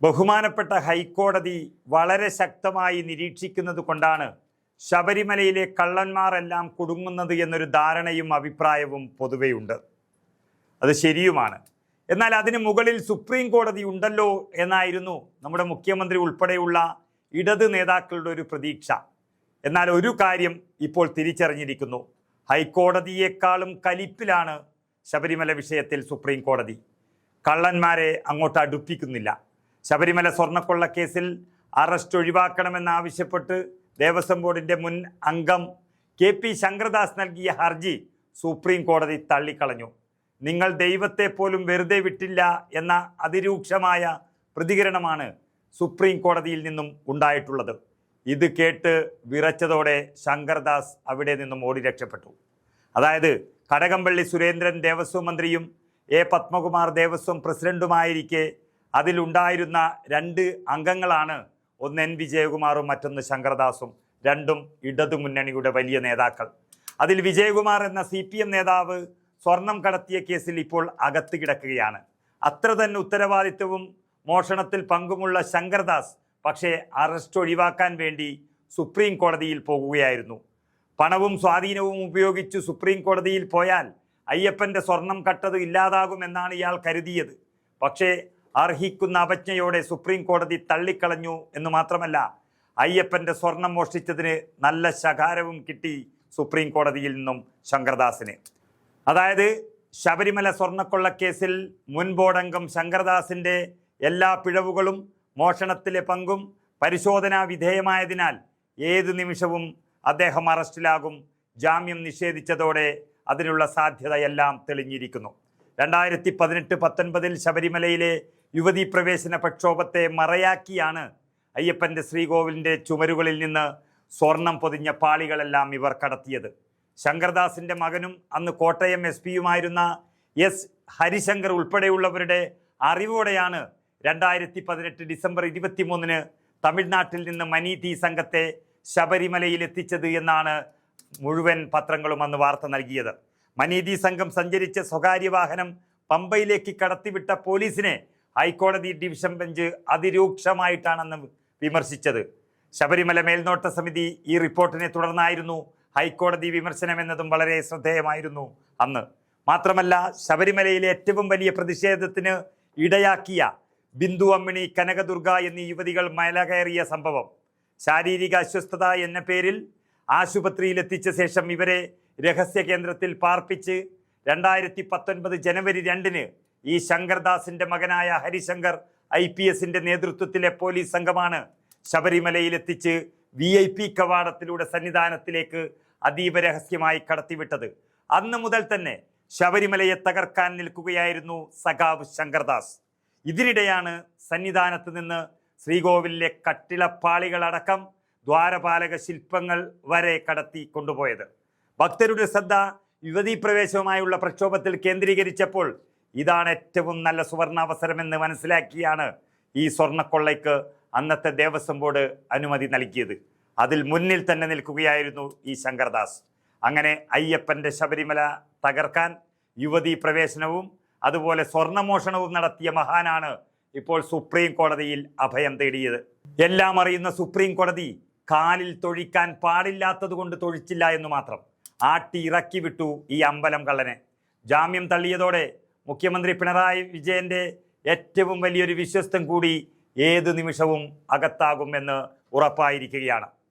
ബഹുമാനപ്പെട്ട ഹൈക്കോടതി വളരെ ശക്തമായി നിരീക്ഷിക്കുന്നത് കൊണ്ടാണ് ശബരിമലയിലെ കള്ളന്മാരെല്ലാം കുടുങ്ങുന്നത് എന്നൊരു ധാരണയും അഭിപ്രായവും പൊതുവെയുണ്ട്. അത് ശരിയുമാണ്. എന്നാൽ അതിന് മുകളിൽ സുപ്രീം കോടതി ഉണ്ടല്ലോ എന്നായിരുന്നു നമ്മുടെ മുഖ്യമന്ത്രി ഉൾപ്പെടെയുള്ള ഇടത് നേതാക്കളുടെ ഒരു പ്രതീക്ഷ. എന്നാൽ ഒരു കാര്യം ഇപ്പോൾ തിരിച്ചറിഞ്ഞിരിക്കുന്നു. ഹൈക്കോടതിയേക്കാളും കലിപ്പിലാണ് ശബരിമല വിഷയത്തിൽ സുപ്രീം കോടതി. കള്ളന്മാരെ അങ്ങോട്ട് അടുപ്പിക്കുന്നില്ല. ശബരിമല സ്വർണ്ണക്കൊള്ള കേസിൽ അറസ്റ്റ് ഒഴിവാക്കണമെന്നാവശ്യപ്പെട്ട് ദേവസ്വം ബോർഡിൻ്റെ മുൻ അംഗം KP ശങ്കർദാസ് നൽകിയ ഹർജി സുപ്രീം കോടതി തള്ളിക്കളഞ്ഞു. നിങ്ങൾ ദൈവത്തെ പോലും വെറുതെ വിട്ടില്ല എന്ന അതിരൂക്ഷമായ പ്രതികരണമാണ് സുപ്രീം കോടതിയിൽ നിന്നും ഉണ്ടായിട്ടുള്ളത്. ഇത് കേട്ട് വിറച്ചതോടെ ശങ്കർദാസ് അവിടെ നിന്നും ഓടി രക്ഷപ്പെട്ടു. അതായത് കടകംപള്ളി സുരേന്ദ്രൻ ദേവസ്വം മന്ത്രിയും പത്മകുമാർ ദേവസ്വം പ്രസിഡന്റുമായിരിക്കെ അതിലുണ്ടായിരുന്ന 2 അംഗങ്ങളാണ്, ഒന്ന് N വിജയകുമാറും മറ്റൊന്ന് ശങ്കർദാസും. രണ്ടും ഇടതുമുന്നണിയുടെ വലിയ നേതാക്കൾ. അതിൽ വിജയകുമാർ എന്ന CPM നേതാവ് സ്വർണം കടത്തിയ കേസിൽ ഇപ്പോൾ അകത്ത് കിടക്കുകയാണ്. അത്ര തന്നെ ഉത്തരവാദിത്വവും മോഷണത്തിൽ പങ്കുമുള്ള ശങ്കർദാസ് പക്ഷേ അറസ്റ്റ് ഒഴിവാക്കാൻ വേണ്ടി സുപ്രീം കോടതിയിൽ പോകുകയായിരുന്നു. പണവും സ്വാധീനവും ഉപയോഗിച്ച് സുപ്രീം കോടതിയിൽ പോയാൽ അയ്യപ്പൻ്റെ സ്വർണം കട്ടത് ഇല്ലാതാകുമെന്നാണ് ഇയാൾ കരുതിയത്. പക്ഷേ അർഹിക്കുന്ന അവജ്ഞയോടെ സുപ്രീം കോടതി തള്ളിക്കളഞ്ഞു എന്ന് മാത്രമല്ല, അയ്യപ്പൻ്റെ സ്വർണം മോഷ്ടിച്ചതിന് നല്ല ശകാരവും കിട്ടി സുപ്രീം കോടതിയിൽ നിന്നും ശങ്കർദാസിന്. അതായത് ശബരിമല സ്വർണ്ണക്കൊള്ളക്കേസിൽ മുൻ ബോർഡംഗം ശങ്കർദാസിൻ്റെ എല്ലാ പിഴവുകളും മോഷണത്തിലെ പങ്കും പരിശോധനാ വിധേയമായതിനാൽ ഏത് നിമിഷവും അദ്ദേഹം അറസ്റ്റിലാകും. ജാമ്യം നിഷേധിച്ചതോടെ അതിനുള്ള സാധ്യതയെല്ലാം തെളിഞ്ഞിരിക്കുന്നു. 2018-19 ശബരിമലയിലെ യുവതീ പ്രവേശന പ്രക്ഷോഭത്തെ മറയാക്കിയാണ് അയ്യപ്പൻ്റെ ശ്രീകോവിലിൻ്റെ ചുമരുകളിൽ നിന്ന് സ്വർണം പൊതിഞ്ഞ പാളികളെല്ലാം ഇവർ കടത്തിയത്. ശങ്കർദാസിൻ്റെ മകനും അന്ന് കോട്ടയം SP-യുമായിരുന്ന S ഹരിശങ്കർ ഉൾപ്പെടെയുള്ളവരുടെ അറിവോടെയാണ് 2018 ഡിസംബർ 23-ന് തമിഴ്നാട്ടിൽ നിന്ന് മനീതി സംഘത്തെ ശബരിമലയിൽ എത്തിച്ചത് എന്നാണ് മുഴുവൻ പത്രങ്ങളും അന്ന് വാർത്ത നൽകിയത്. മനീതി സംഘം സഞ്ചരിച്ച സ്വകാര്യ വാഹനം പമ്പയിലേക്ക് കടത്തിവിട്ട പോലീസിനെ ഹൈക്കോടതി ഡിവിഷൻ ബെഞ്ച് അതിരൂക്ഷമായിട്ടാണെന്ന് വിമർശിച്ചത്. ശബരിമല മേൽനോട്ട സമിതി ഈ റിപ്പോർട്ടിനെ തുടർന്നായിരുന്നു ഹൈക്കോടതി വിമർശനമെന്നതും വളരെ ശ്രദ്ധേയമായിരുന്നു അന്ന്. മാത്രമല്ല, ശബരിമലയിലെ ഏറ്റവും വലിയ പ്രതിഷേധത്തിന് ഇടയാക്കിയ ബിന്ദു അമ്മിണി, കനകദുർഗ എന്നീ യുവതികൾ മല കയറിയ സംഭവം, ശാരീരിക അസ്വസ്ഥത എന്ന പേരിൽ ആശുപത്രിയിൽ എത്തിച്ച ശേഷം ഇവരെ രഹസ്യ കേന്ദ്രത്തിൽ പാർപ്പിച്ച് 2019 ജനുവരി 2-ന് ഈ ശങ്കർദാസിൻ്റെ മകനായ ഹരിശങ്കർ IPSൻ്റെ നേതൃത്വത്തിലെ പോലീസ് സംഘമാണ് ശബരിമലയിൽ എത്തിച്ച് VIP കവാടത്തിലൂടെ സന്നിധാനത്തിലേക്ക് അതീവ രഹസ്യമായി കടത്തിവിട്ടത്. അന്ന് മുതൽ തന്നെ ശബരിമലയെ തകർക്കാൻ നിൽക്കുകയായിരുന്നു സഖാവ് ശങ്കർദാസ്. ഇതിനിടെയാണ് സന്നിധാനത്ത് നിന്ന് ശ്രീകോവിലിലെ കട്ടിളപ്പാളികളടക്കം ദ്വാരപാലക ശില്പങ്ങൾ വരെ കടത്തി കൊണ്ടുപോയത്. ഭക്തരുടെ ശ്രദ്ധ യുവതീ പ്രവേശവുമായുള്ള പ്രക്ഷോഭത്തിൽ കേന്ദ്രീകരിച്ചപ്പോൾ ഇതാണ് ഏറ്റവും നല്ല സുവർണാവസരമെന്ന് മനസ്സിലാക്കിയാണ് ഈ സ്വർണ്ണക്കൊള്ളയ്ക്ക് അന്നത്തെ ദേവസ്വം ബോർഡ് അനുമതി നൽകിയത്. അതിൽ മുന്നിൽ തന്നെ നിൽക്കുകയായിരുന്നു ഈ ശങ്കർദാസ്. അങ്ങനെ അയ്യപ്പൻ്റെ ശബരിമല തകർക്കാൻ യുവതീ പ്രവേശനവും അതുപോലെ സ്വർണ്ണമോഷണവും നടത്തിയ മഹാനാണ് ഇപ്പോൾ സുപ്രീം കോടതിയിൽ അഭയം തേടിയത്. എല്ലാം അറിയുന്ന സുപ്രീം കോടതി കാലിൽ തൊഴിക്കാൻ പാടില്ലാത്തത് കൊണ്ട് തൊഴിച്ചില്ല എന്ന് മാത്രം ആട്ടി ഇറക്കി വിട്ടു ഈ അമ്പലം കള്ളനെ. ജാമ്യം തള്ളിയതോടെ മുഖ്യമന്ത്രി പിണറായി വിജയൻ്റെ ഏറ്റവും വലിയൊരു വിശ്വസ്തൻ കൂടി ഏത് നിമിഷവും അകത്താകുമെന്ന് ഉറപ്പായിരിക്കുകയാണ്.